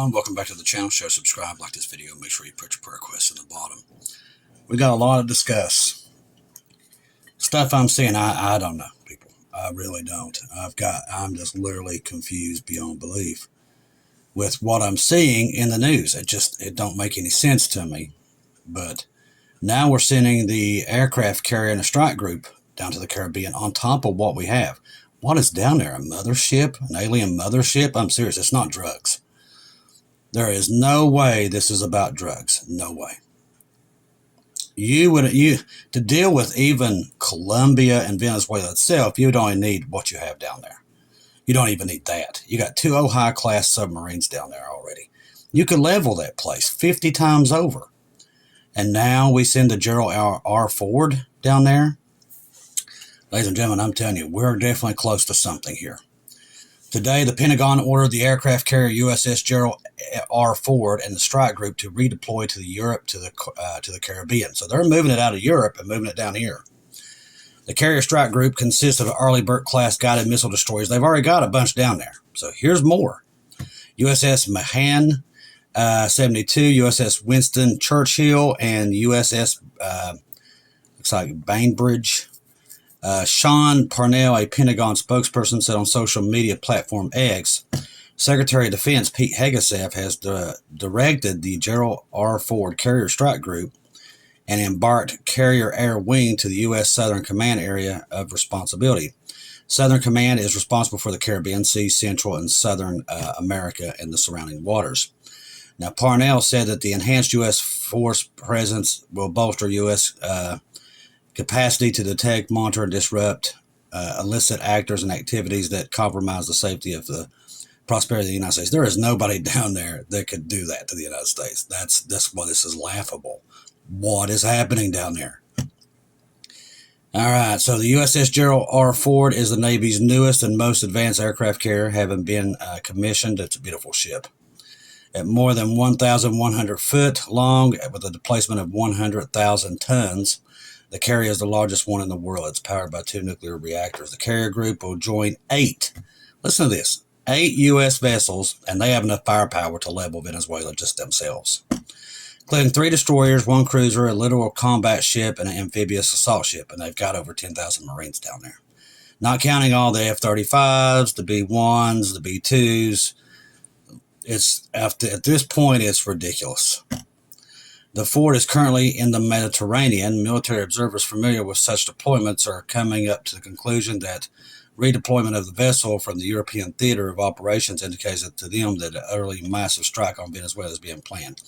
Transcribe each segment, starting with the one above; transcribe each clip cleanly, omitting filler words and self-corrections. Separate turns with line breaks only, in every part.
everyone, welcome back to the channel. Show, subscribe, like this video, make sure you put your prayer requests in the bottom. We got a lot to discuss. Stuff I'm seeing, I don't know, people. I really don't. I'm just literally confused beyond belief with what I'm seeing in the news. It don't make any sense to me. But now we're sending the aircraft carrier and a strike group down to the Caribbean on top of what we have. What is down there? A mothership? An alien mothership? I'm serious. It's not drugs. There is no way this is about drugs. No way. To deal with even Colombia and Venezuela itself, you would only need what you have down there. You don't even need that. You got 2 high-class submarines down there already. You could level that place 50 times over. And now we send the Gerald R. Ford down there. Ladies and gentlemen, I'm telling you, we're definitely close to something here. Today, the Pentagon ordered the aircraft carrier USS Gerald R. Ford and the strike group to redeploy to Europe to the Caribbean. So they're moving it out of Europe and moving it down here. The carrier strike group consists of Arleigh Burke-class guided missile destroyers. They've already got a bunch down there. So here's more. USS Mahan 72, USS Winston Churchill, and USS looks like Bainbridge. Sean Parnell, a Pentagon spokesperson, said on social media platform X, Secretary of Defense Pete Hegseth has directed the Gerald R. Ford Carrier Strike Group and embarked Carrier Air Wing to the U.S. Southern Command area of responsibility. Southern Command is responsible for the Caribbean Sea, Central and Southern America and the surrounding waters. Now, Parnell said that the enhanced U.S. force presence will bolster U.S. capacity to detect, monitor, and disrupt illicit actors and activities that compromise the safety of the prosperity of the United States. There is nobody down there that could do that to the United States. That's why this is laughable. What is happening down there? All right, so the USS Gerald R. Ford is the Navy's newest and most advanced aircraft carrier, having been commissioned. It's a beautiful ship. At more than 1,100 foot long, with a displacement of 100,000 tons, the carrier is the largest one in the world. It's powered by 2 nuclear reactors. The carrier group will join 8, listen to this, 8 U.S. vessels, and they have enough firepower to level Venezuela just themselves, including 3 destroyers, 1 cruiser, a littoral combat ship, and an amphibious assault ship, and they've got over 10,000 Marines down there. Not counting all the F-35s, the B-1s, the B-2s. At this point, it's ridiculous. The Ford is currently in the Mediterranean. Military observers familiar with such deployments are coming up to the conclusion that redeployment of the vessel from the European theater of operations indicates to them that an early massive strike on Venezuela is being planned.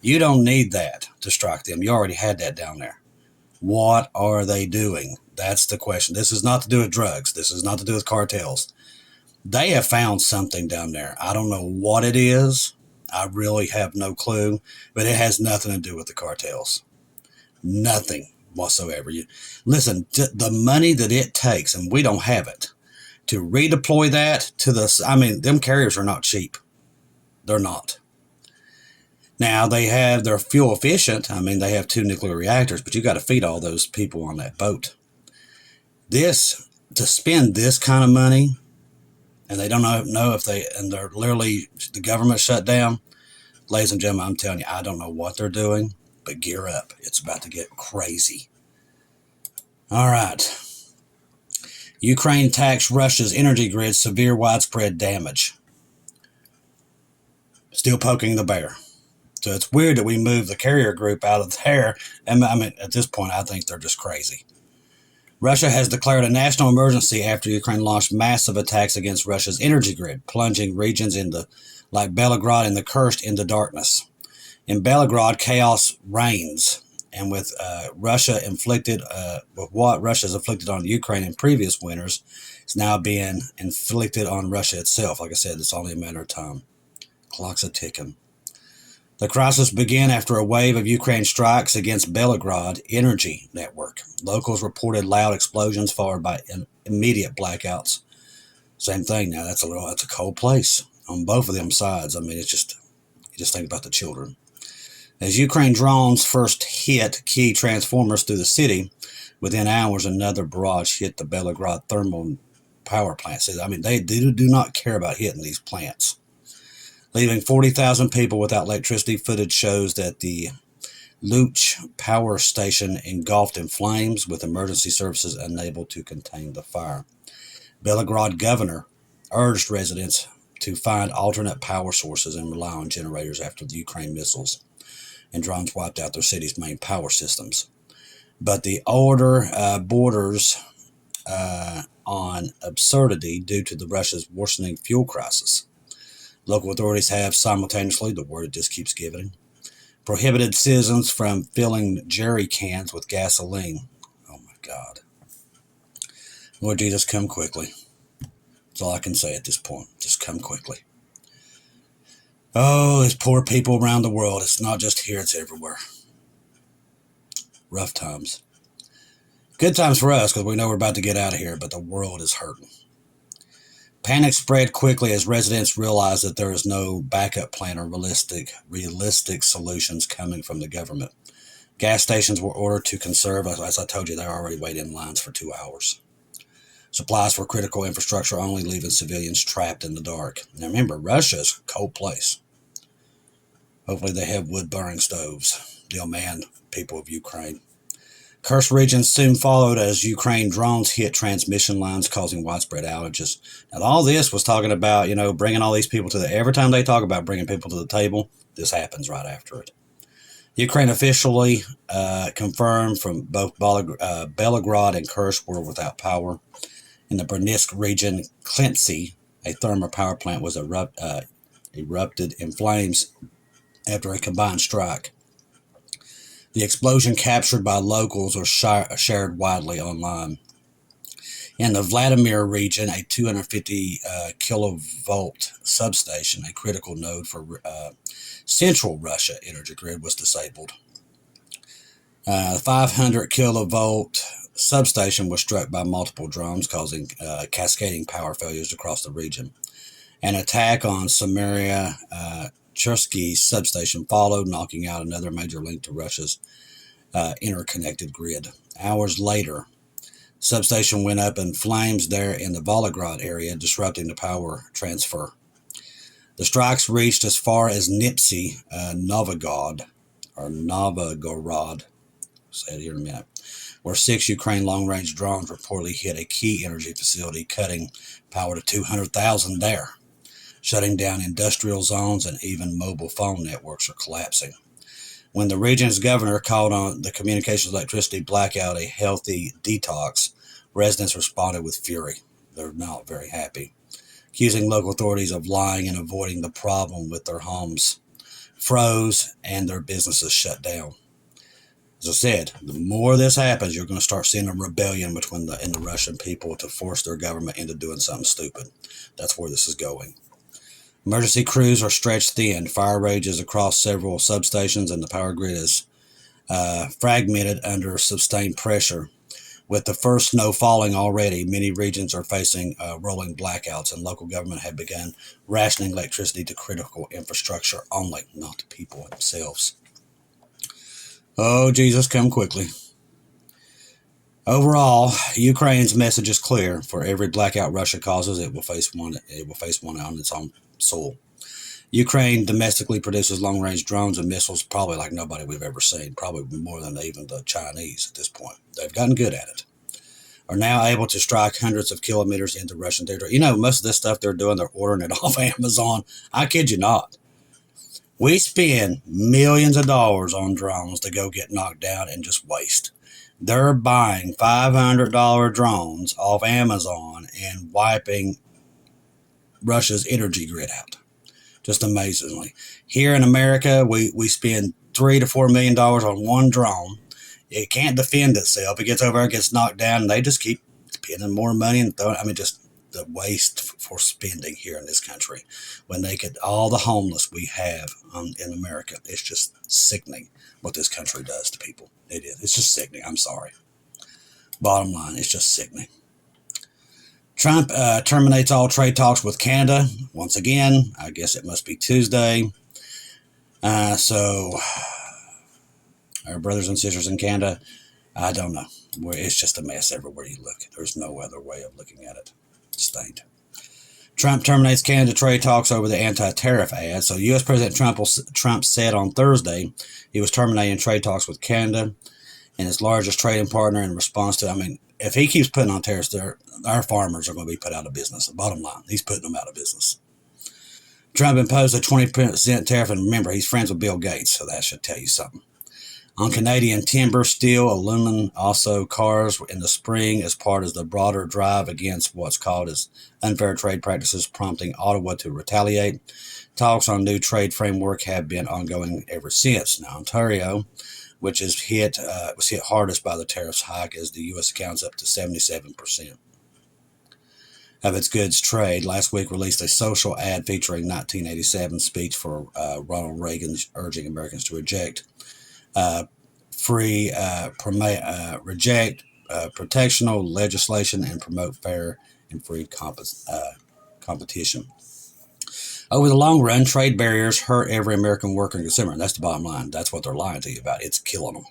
You don't need that to strike them. You already had that down there. What are they doing? That's the question. This is not to do with drugs. This is not to do with cartels. They have found something down there. I don't know what it is. I really have no clue, but it has nothing to do with the cartels. Nothing whatsoever. Listen, the money that it takes, and we don't have it, to redeploy that to them carriers are not cheap. They're not. Now, they're fuel efficient. They have 2 nuclear reactors, but you got to feed all those people on that boat. To spend this kind of money, and they don't know if they're literally, the government shut down. Ladies and gentlemen, I'm telling you, I don't know what they're doing, but gear up. It's about to get crazy. All right. Ukraine attacks Russia's energy grid, severe widespread damage. Still poking the bear. So it's weird that we moved the carrier group out of there. At this point, I think they're just crazy. Russia has declared a national emergency after Ukraine launched massive attacks against Russia's energy grid, plunging regions like Belgorod and the Kursk into darkness. In Belgorod, chaos reigns, and with what Russia's inflicted on Ukraine in previous winters, is now being inflicted on Russia itself. Like I said, it's only a matter of time. Clock's a ticking. The crisis began after a wave of Ukraine strikes against Belgorod energy network. Locals reported loud explosions followed by immediate blackouts. Same thing now. That's a cold place on both of them sides. You just think about the children. As Ukraine drones first hit key transformers through the city, within hours another barrage hit the Belgorod thermal power plant. They do not care about hitting these plants. leaving 40,000 people without electricity. Footage shows that the Luch power station engulfed in flames, with emergency services unable to contain the fire. Belgorod governor urged residents to find alternate power sources and rely on generators after the Ukraine missiles and drones wiped out their city's main power systems. But the order borders on absurdity due to the Russia's worsening fuel crisis. Local authorities have simultaneously, the word it just keeps giving, prohibited citizens from filling jerry cans with gasoline. Oh my God. Lord Jesus, come quickly. That's all I can say at this point. Just come quickly. Oh, there's poor people around the world. It's not just here, it's everywhere. Rough times. Good times for us because we know we're about to get out of here, but the world is hurting. Panic spread quickly as residents realized that there is no backup plan or realistic solutions coming from the government. Gas stations were ordered to conserve. As I told you, they're already waiting in lines for 2 hours. Supplies for critical infrastructure only, leaving civilians trapped in the dark. Now remember, Russia's a cold place. Hopefully they have wood-burning stoves. They'll man people of Ukraine. Cursed regions soon followed as Ukraine drones hit transmission lines, causing widespread outages. Now, all this was talking about, bringing all these people to every time they talk about bringing people to the table, this happens right after it. Ukraine officially confirmed from both Belgorod and Kursk were without power. In the Bryansk region, Klintsy, a thermal power plant, was erupted in flames after a combined strike. The explosion, captured by locals, was shared widely online. In the Vladimir region, a 250 kilovolt substation, a critical node for central Russia energy grid, was disabled. The 500 kilovolt substation was struck by multiple drones, causing cascading power failures across the region. An attack on Samaria Chersky's substation followed, knocking out another major link to Russia's interconnected grid. Hours later, substation went up in flames there in the Volgograd area, disrupting the power transfer. The strikes reached as far as Nizhny Novgorod, say it here in a minute, where 6 Ukraine long-range drones reportedly hit a key energy facility, cutting power to 200,000 there. Shutting down industrial zones, and even mobile phone networks are collapsing. When the region's governor called on the communications electricity blackout a healthy detox, residents responded with fury. They're not very happy, accusing local authorities of lying and avoiding the problem with their homes froze and their businesses shut down. As I said, the more this happens, you're going to start seeing a rebellion in the Russian people to force their government into doing something stupid. That's where this is going. Emergency crews are stretched thin. Fire rages across several substations, and the power grid is fragmented under sustained pressure. With the first snow falling already, many regions are facing rolling blackouts, and local government have begun rationing electricity to critical infrastructure only, not to people themselves. Oh, Jesus, come quickly. Overall, Ukraine's message is clear. For every blackout Russia causes, it will face one on its own soil. Ukraine domestically produces long-range drones and missiles probably like nobody we've ever seen, probably more than even the Chinese at this point. They've gotten good at it. Are now able to strike hundreds of kilometers into Russian territory. Most of this stuff they're doing, they're ordering it off Amazon. I kid you not. We spend millions of dollars on drones to go get knocked down and just waste. They're buying $500 drones off Amazon and wiping Russia's energy grid out. Just amazingly. Here in America, we spend $3 to $4 million on one drone. It can't defend itself. It gets over there, gets knocked down, and they just keep spending more money and throwing. Just the waste for spending here in this country. When they could, all the homeless we have in America, it's just sickening what this country does to people. It is. It's just sickening. I'm sorry. Bottom line, it's just sickening. Trump terminates all trade talks with Canada. Once again, I guess it must be Tuesday. So, our brothers and sisters in Canada, I don't know. It's just a mess everywhere you look. There's no other way of looking at it. Stained. Trump terminates Canada trade talks over the anti-tariff ad. So U.S. President Trump said on Thursday he was terminating trade talks with Canada and its largest trading partner in response to, I mean, if he keeps putting on tariffs, our farmers are going to be put out of business. The bottom line, he's putting them out of business. Trump imposed a 20% tariff, and remember, he's friends with Bill Gates, so that should tell you something. On Canadian timber, steel, aluminum, also cars in the spring as part of the broader drive against what's called as unfair trade practices, prompting Ottawa to retaliate. Talks on new trade framework have been ongoing ever since. Now, Ontario, which was hit hardest by the tariffs hike, as the U.S. accounts up to 77% of its goods trade, last week released a social ad featuring 1987 speech for Ronald Reagan urging Americans to reject protectional legislation and promote fair and free competition. Over the long run, trade barriers hurt every American worker and consumer, and that's the bottom line. That's what they're lying to you about. It's killing them.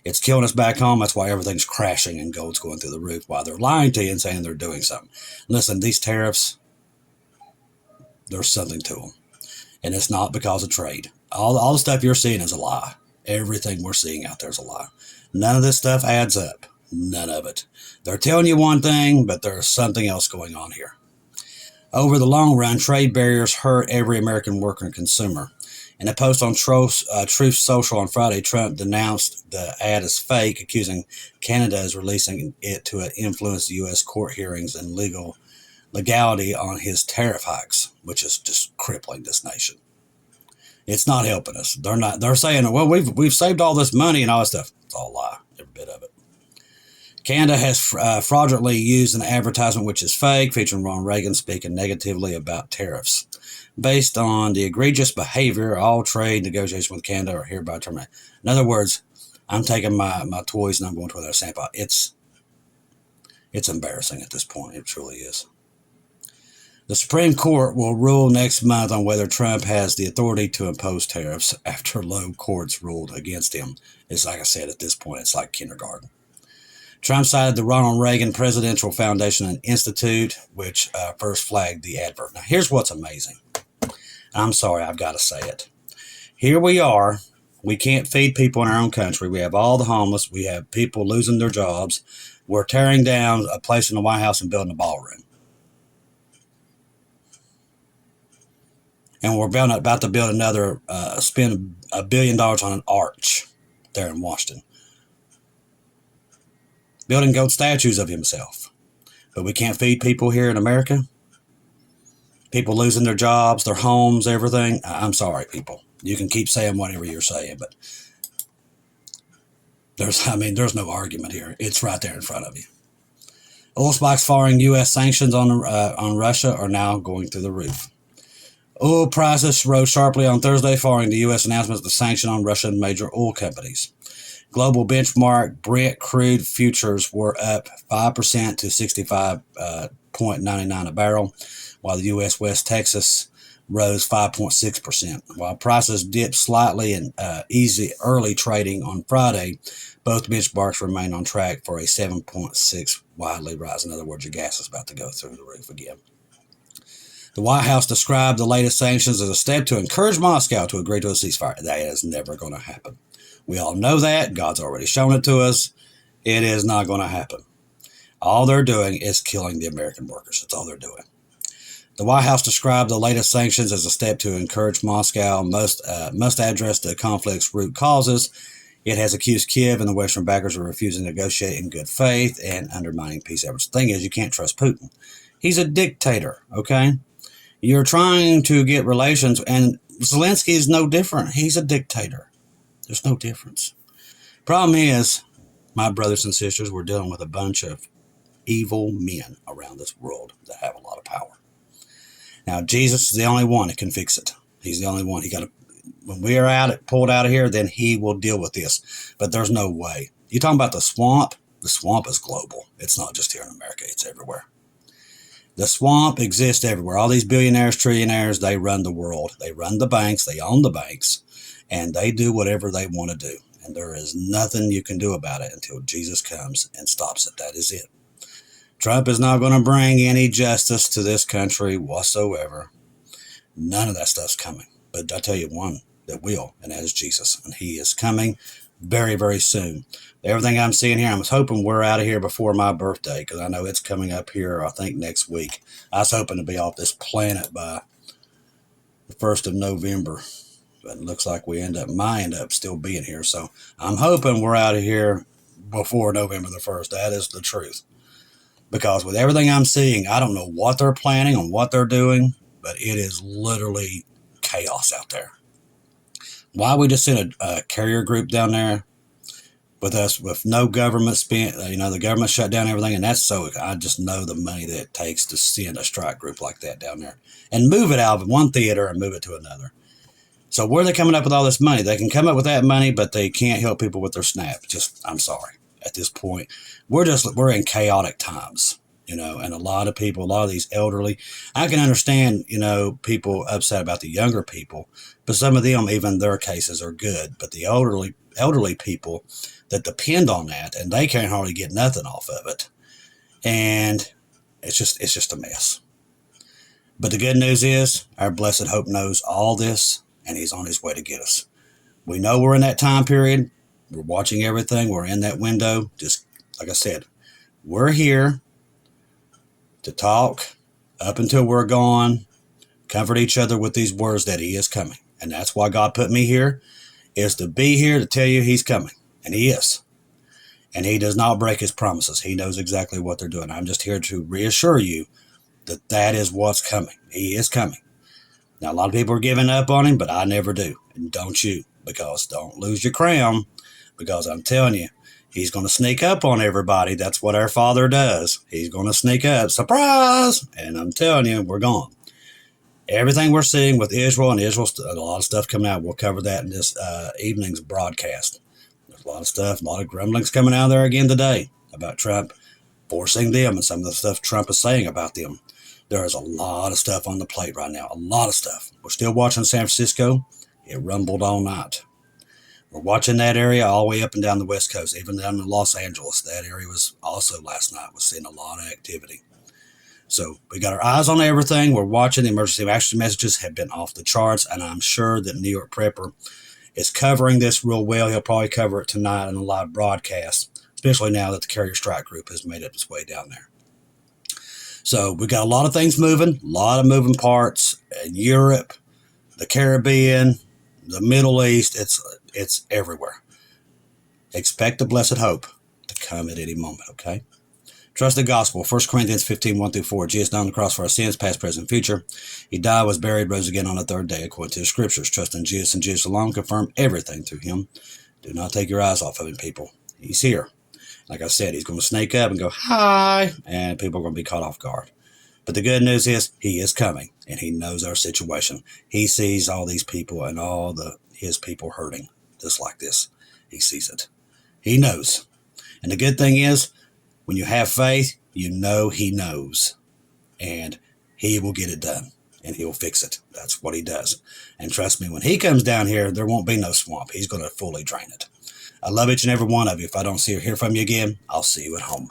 It's killing us back home. That's why everything's crashing and gold's going through the roof, while they're lying to you and saying they're doing something. Listen, these tariffs, there's something to them, and it's not because of trade. All the stuff you're seeing is a lie. Everything we're seeing out there is a lie. None of this stuff adds up. None of it. They're telling you one thing, but there's something else going on here. Over the long run, trade barriers hurt every American worker and consumer. In a post on Truth Social on Friday, Trump denounced the ad as fake, accusing Canada of releasing it to influence the U.S. court hearings and legality on his tariff hikes, which is just crippling this nation. It's not helping us. They're saying, well, we've saved all this money and all this stuff. It's all a lie, every bit of it. Canada has fraudulently used an advertisement which is fake, featuring Ronald Reagan speaking negatively about tariffs. Based on the egregious behavior, all trade negotiations with Canada are hereby terminated. In other words, I'm taking my toys and I'm going to another sample. It's embarrassing at this point. It truly is. The Supreme Court will rule next month on whether Trump has the authority to impose tariffs after low courts ruled against him. It's like I said, at this point, it's like kindergarten. Trump cited the Ronald Reagan Presidential Foundation and Institute, which first flagged the advert. Now, here's what's amazing. I'm sorry, I've got to say it. Here we are. We can't feed people in our own country. We have all the homeless. We have people losing their jobs. We're tearing down a place in the White House and building a ballroom. And we're about to build another, spend $1 billion on an arch there in Washington. Building gold statues of himself. But we can't feed people here in America. People losing their jobs, their homes, everything. I'm sorry, people. You can keep saying whatever you're saying, but there's no argument here. It's right there in front of you. Oil spikes following U.S. sanctions on Russia are now going through the roof. Oil prices rose sharply on Thursday following the U.S. announcement of the sanction on Russian major oil companies. Global benchmark Brent crude futures were up 5% to $65.99 a barrel, while the U.S. West Texas rose 5.6%. While prices dipped slightly in easy early trading on Friday, both benchmarks remain on track for a 7.6 widely rise. In other words, your gas is about to go through the roof again. The White House described the latest sanctions as a step to encourage Moscow to agree to a ceasefire. That is never going to happen. We all know that. God's already shown it to us. It is not going to happen. All they're doing is killing the American workers. That's all they're doing. The White House described the latest sanctions as a step to encourage Moscow must address the conflict's root causes. It has accused Kiev and the Western backers of refusing to negotiate in good faith and undermining peace efforts. The thing is, you can't trust Putin. He's a dictator, okay? You're trying to get relations, and Zelensky is no different. He's a dictator. There's no difference. Problem is, my brothers and sisters, we're dealing with a bunch of evil men around this world that have a lot of power. Now, Jesus is the only one that can fix it. He's the only one. When we are pulled out of here, then he will deal with this. But there's no way. You're talking about the swamp? The swamp is global. It's not just here in America. It's everywhere. The swamp exists everywhere. All these billionaires, trillionaires, they run the world. They run the banks. They own the banks. And they do whatever they want to do. And there is nothing you can do about it until Jesus comes and stops it. That is it. Trump is not going to bring any justice to this country whatsoever. None of that stuff's coming. But I tell you one that will, and that is Jesus. And he is coming very, very soon. Everything I'm seeing here, I was hoping we're out of here before my birthday, because I know it's coming up here, I think, next week. I was hoping to be off this planet by the 1st of November. But it looks like might end up still being here. So I'm hoping we're out of here before November the 1st. That is the truth. Because with everything I'm seeing, I don't know what they're planning and what they're doing, but it is literally chaos out there. Why we just sent a carrier group down there with us with no government spent, the government shut down everything, and that's so I just know the money that it takes to send a strike group like that down there and move it out of one theater and move it to another. So where are they coming up with all this money? They can come up with that money, but they can't help people with their SNAP. I'm sorry. At this point, we're in chaotic times, and a lot of people, a lot of these elderly, I can understand, people upset about the younger people, but some of them, even their cases are good. But the elderly people that depend on that, and they can't hardly get nothing off of it. And it's just a mess. But the good news is our blessed hope knows all this, and he's on his way to get us. We know we're in that time period. We're watching everything. We're in that window. Just like I said, we're here to talk up until we're gone, comfort each other with these words that he is coming. And that's why God put me here, is to be here to tell you he's coming. And he is. And he does not break his promises. He knows exactly what they're doing. I'm just here to reassure you that that is what's coming. He is coming. Now, a lot of people are giving up on him, but I never do. And don't you, because don't lose your crown. Because I'm telling you, he's going to sneak up on everybody. That's what our Father does. He's going to sneak up. Surprise! And I'm telling you, we're gone. Everything we're seeing with Israel, a lot of stuff coming out. We'll cover that in this evening's broadcast. There's a lot of stuff, a lot of grumblings coming out there again today about Trump forcing them and some of the stuff Trump is saying about them. There is a lot of stuff on the plate right now. A lot of stuff. We're still watching San Francisco. It rumbled all night. We're watching that area all the way up and down the West Coast, even down in Los Angeles. That area was also last night, was seeing a lot of activity. So we got our eyes on everything. We're watching. The emergency action messages have been off the charts, and I'm sure that New York Prepper is covering this real well. He'll probably cover it tonight in a live broadcast, especially now that the carrier strike group has made its way down there. So we got a lot of things moving, a lot of moving parts. Europe, the Caribbean, the Middle East, it's everywhere. Expect the blessed hope to come at any moment, okay? Trust the gospel. 1 Corinthians 15, 1-4. Jesus died on the cross for our sins, past, present, future. He died, was buried, rose again on the third day, according to the scriptures. Trust in Jesus and Jesus alone. Confirm everything through him. Do not take your eyes off of him, people. He's here. Like I said, he's going to snake up and go, hi, and people are going to be caught off guard. But the good news is he is coming, and he knows our situation. He sees all these people and all his people hurting just like this. He sees it. He knows. And the good thing is, when you have faith, you know he knows. And he will get it done. And he'll fix it. That's what he does. And trust me, when he comes down here, there won't be no swamp. He's going to fully drain it. I love each and every one of you. If I don't see or hear from you again, I'll see you at home.